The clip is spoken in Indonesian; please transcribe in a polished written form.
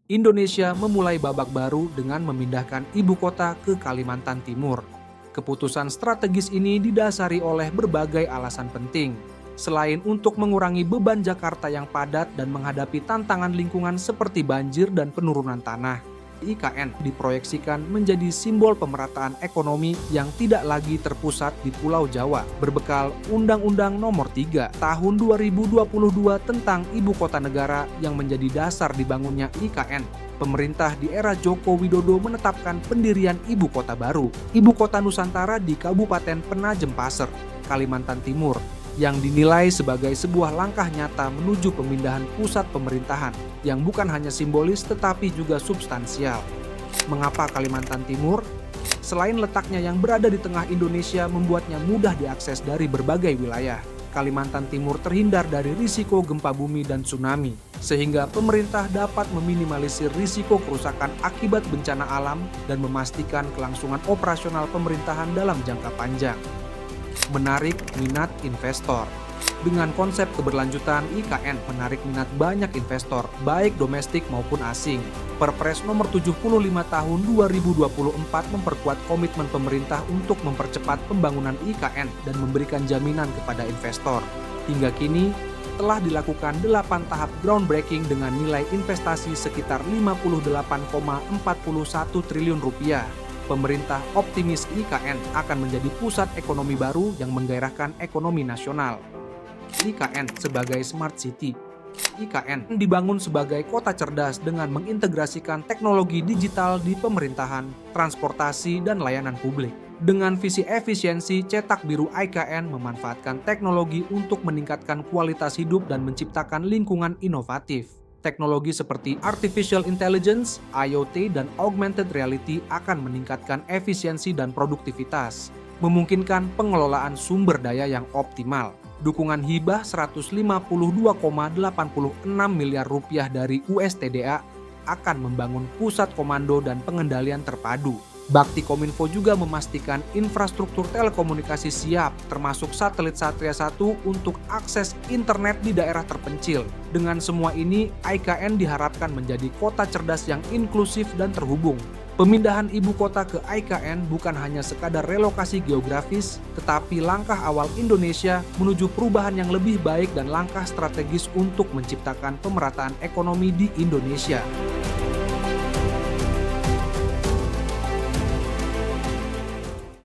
Indonesia memulai babak baru dengan memindahkan ibu kota ke Kalimantan Timur. Keputusan strategis ini didasari oleh berbagai alasan penting. Selain untuk mengurangi beban Jakarta yang padat dan menghadapi tantangan lingkungan seperti banjir dan penurunan tanah, IKN diproyeksikan menjadi simbol pemerataan ekonomi yang tidak lagi terpusat di Pulau Jawa, berbekal Undang-Undang Nomor 3 Tahun 2022 tentang Ibu Kota Negara yang menjadi dasar dibangunnya IKN. Pemerintah di era Joko Widodo menetapkan pendirian ibu kota baru, Ibu Kota Nusantara di Kabupaten Penajem Pasir, Kalimantan Timur, yang dinilai sebagai sebuah langkah nyata menuju pemindahan pusat pemerintahan yang bukan hanya simbolis tetapi juga substansial. Mengapa Kalimantan Timur? Selain letaknya yang berada di tengah Indonesia membuatnya mudah diakses dari berbagai wilayah, Kalimantan Timur terhindar dari risiko gempa bumi dan tsunami, sehingga pemerintah dapat meminimalisir risiko kerusakan akibat bencana alam dan memastikan kelangsungan operasional pemerintahan dalam jangka panjang. Menarik minat investor. Dengan konsep keberlanjutan, IKN menarik minat banyak investor, baik domestik maupun asing. Perpres nomor 75 tahun 2024 memperkuat komitmen pemerintah untuk mempercepat pembangunan IKN dan memberikan jaminan kepada investor. Hingga kini, telah dilakukan 8 tahap groundbreaking dengan nilai investasi sekitar 58,41 triliun rupiah. Pemerintah optimis IKN akan menjadi pusat ekonomi baru yang menggairahkan ekonomi nasional. IKN sebagai Smart City. IKN dibangun sebagai kota cerdas dengan mengintegrasikan teknologi digital di pemerintahan, transportasi, dan layanan publik. Dengan visi efisiensi, Cetak Biru IKN memanfaatkan teknologi untuk meningkatkan kualitas hidup dan menciptakan lingkungan inovatif. Teknologi seperti Artificial Intelligence, IoT, dan Augmented Reality akan meningkatkan efisiensi dan produktivitas, memungkinkan pengelolaan sumber daya yang optimal. Dukungan hibah 152,86 miliar rupiah dari USTDA akan membangun pusat komando dan pengendalian terpadu. Bakti Kominfo juga memastikan infrastruktur telekomunikasi siap, termasuk satelit Satria 1 untuk akses internet di daerah terpencil. Dengan semua ini, IKN diharapkan menjadi kota cerdas yang inklusif dan terhubung. Pemindahan ibu kota ke IKN bukan hanya sekadar relokasi geografis, tetapi langkah awal Indonesia menuju perubahan yang lebih baik dan langkah strategis untuk menciptakan pemerataan ekonomi di Indonesia.